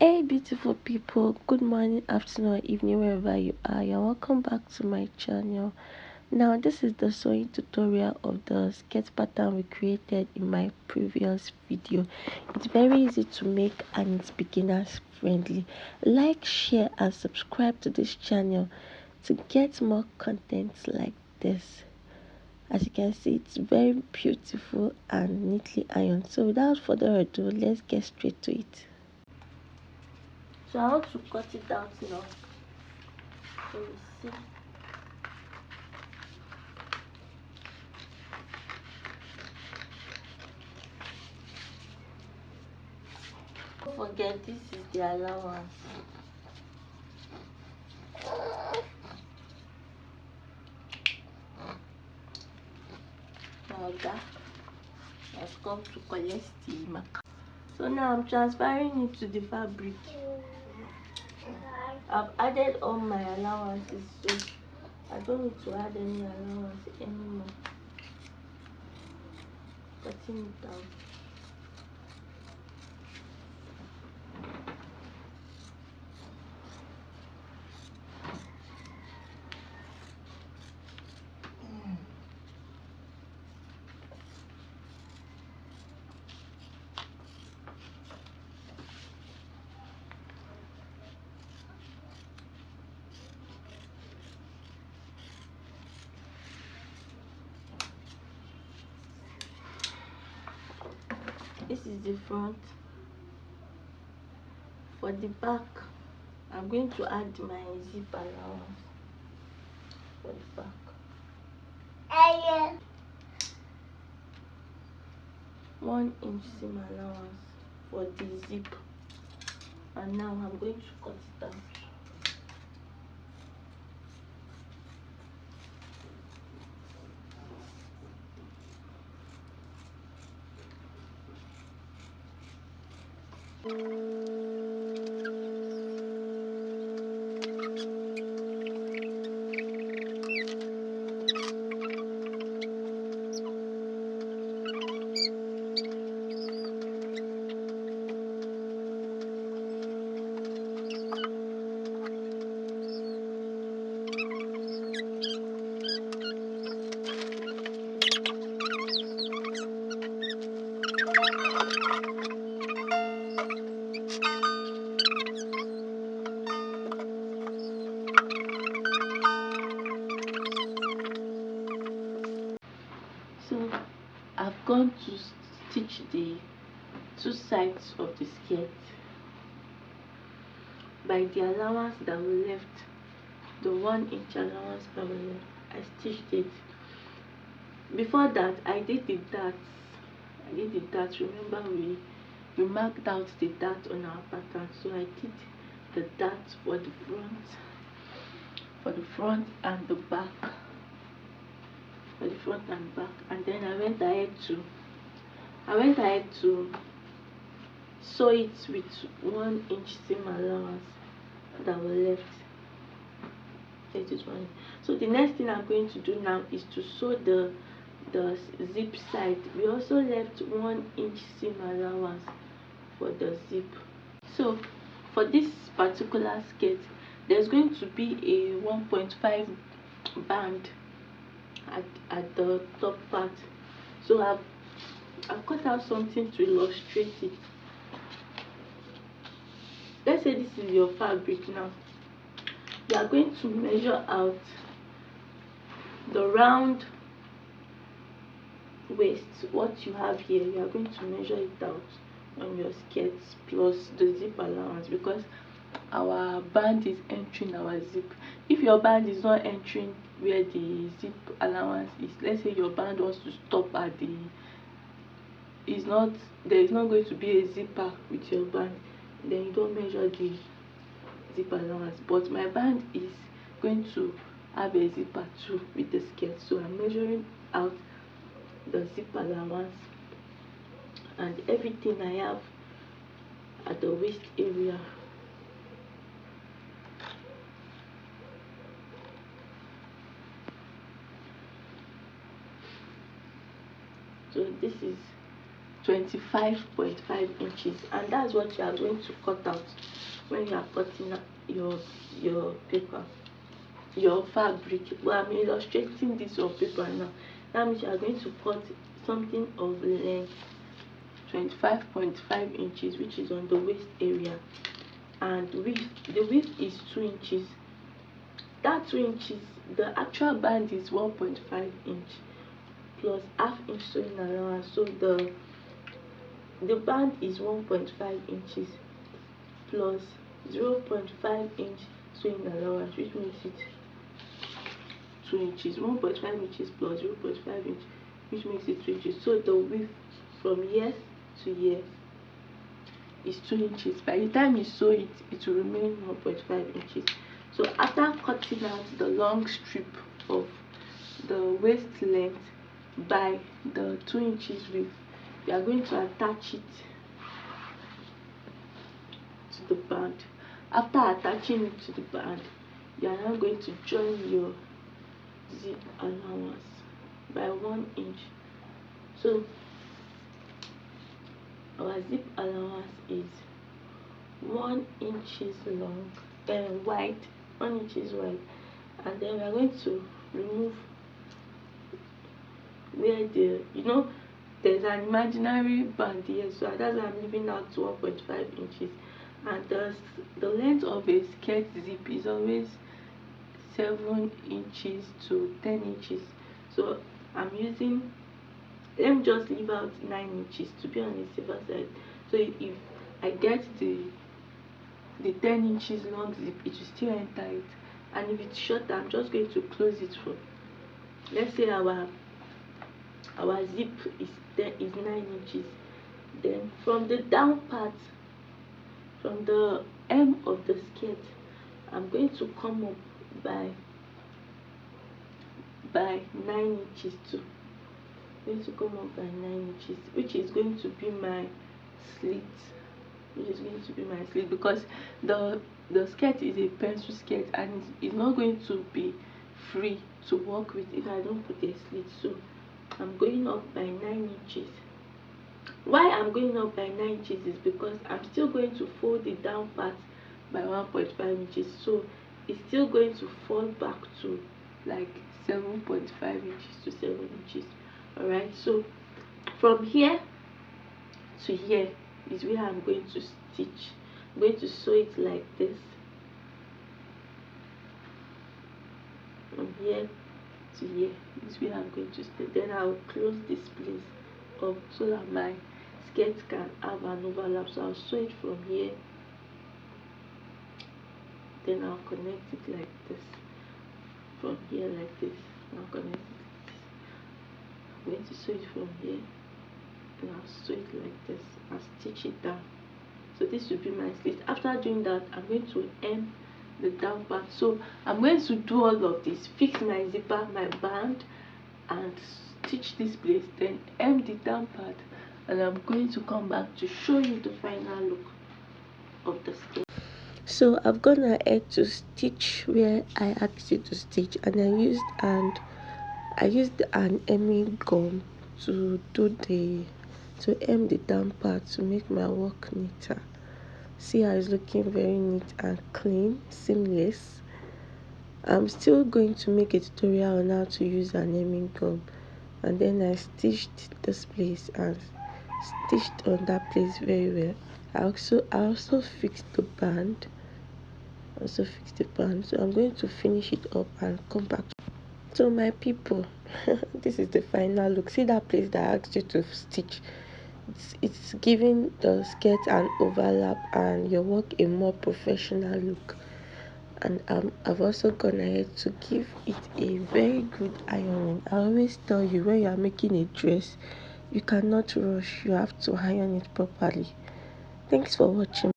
Hey beautiful people, good morning, afternoon, or evening, wherever you are. You're welcome back to my channel. Now this is the sewing tutorial of the skirt pattern we created in my previous video. It's very easy to make and it's beginners friendly. Like, share and subscribe to this channel to get more content like this. As you can see, it's very beautiful and neatly ironed. So without further ado, let's get straight to it. So I want to cut it out now. So you see. Don't forget, this is the allowance. Now that has come to collect the marker. So now I'm transferring it to the fabric. I've added all my allowances, so I don't need to add any allowance anymore. Cutting it out. This is the front. For the back, I'm going to add my zip allowance for the back. 1 inch seam allowance for the zip, and now I'm going to cut it out. So I've gone to stitch the 2 sides of the skirt by the allowance that we left, the 1 inch allowance that we left. I stitched it. Before that, I did the darts. Remember, we marked out the dart on our pattern, so I did the dart for the front and the back, and then I went ahead to sew it with 1 inch seam allowance that we left. So the next thing I'm going to do now is to sew the zip side. We also left 1 inch seam allowance for the zip. So for this particular skirt, there's going to be a 1.5 band at the top part. So I've cut out something to illustrate it. Let's say this is your fabric now. You are going to measure out the round waist, what you have here. You are going to measure it out on your skirts plus the zip allowance, because our band is entering our zip. If your band is not entering where the zip allowance is, let's say your band wants to stop at the, there is not going to be a zipper with your band, then you don't measure the zip allowance. But my band is going to have a zipper too with the skirt, so I'm measuring out the zip allowance and everything I have at the waist area. So this is 25.5 inches, and that's what you are going to cut out when you are cutting out your paper, your fabric. Well, I'm illustrating this on paper now. That means you are going to cut something of length 25.5 inches, which is on the waist area, and the width is 2 inches. That 2 inches, the actual band is 1.5 inch plus half inch sewing allowance, so the band is 1.5 inches plus 0.5 inch sewing allowance, which makes it 2 inches. 1.5 inches plus 0.5 inch, which makes it 2 inches. So the width from here to here is 2 inches. By the time you sew it, it will remain 1.5 inches. So after cutting out the long strip of the waist length by the 2 inches width, you are going to attach it to the band. After attaching it to the band, you are now going to join your zip allowance by 1 inch. So our zip allowance is 1 inches long and wide, 1 inches wide, and then we are going to remove where there's an imaginary band here, so that's why I'm leaving out 1.5 inches. And the length of a skirt zip is always 7 inches to 10 inches, so I'm using, let me just leave out 9 inches to be on the safer side. So if I get the 10 inches long zip, it will still enter it, and if it's shorter, I'm just going to close it for, let's say our zip is 9 inches. Then from the down part, from the hem of the skirt, I'm going to come up by 9 inches too. I'm going to come up by 9 inches, which is going to be my slit, because the skirt is a pencil skirt and it's not going to be free to work with if I don't put a slit. So I'm going up by 9 inches. Why I'm going up by 9 inches is because I'm still going to fold the down part by 1.5 inches, so it's still going to fall back to like 7.5 inches to 7 inches. Alright, so from here to here is where I'm going to stitch. I'm going to sew it like this. From here to here is where I'm going to stitch. Then I'll close this place up so that my skirt can have an overlap. So I'll sew it from here, then I'll connect it like this. From here like this, I'll connect it like this. I'm going to sew it from here, and I'll sew it like this. I'll stitch it down. So this will be my slit. After doing that, I'm going to hem the down part. So I'm going to do all of this, fix my zipper, my band, and stitch this place, then hem the down part, and I'm going to come back to show you the final look of the skirt. So I've gone ahead to stitch where I asked you to stitch, and I used an hemming gum to hem the down part to make my work neater. See how it's looking very neat and clean, seamless. I'm still going to make a tutorial on how to use an hemming gum, and then I stitched this place and stitched on that place very well. I also fixed the band. So I'm going to finish it up and come back. So my people, this is the final look. See that place that I asked you to stitch? It's giving the skirt an overlap and your work a more professional look. And I've also gone ahead to give it a very good ironing. I always tell you, when you are making a dress, you cannot rush. You have to iron it properly. Thanks for watching.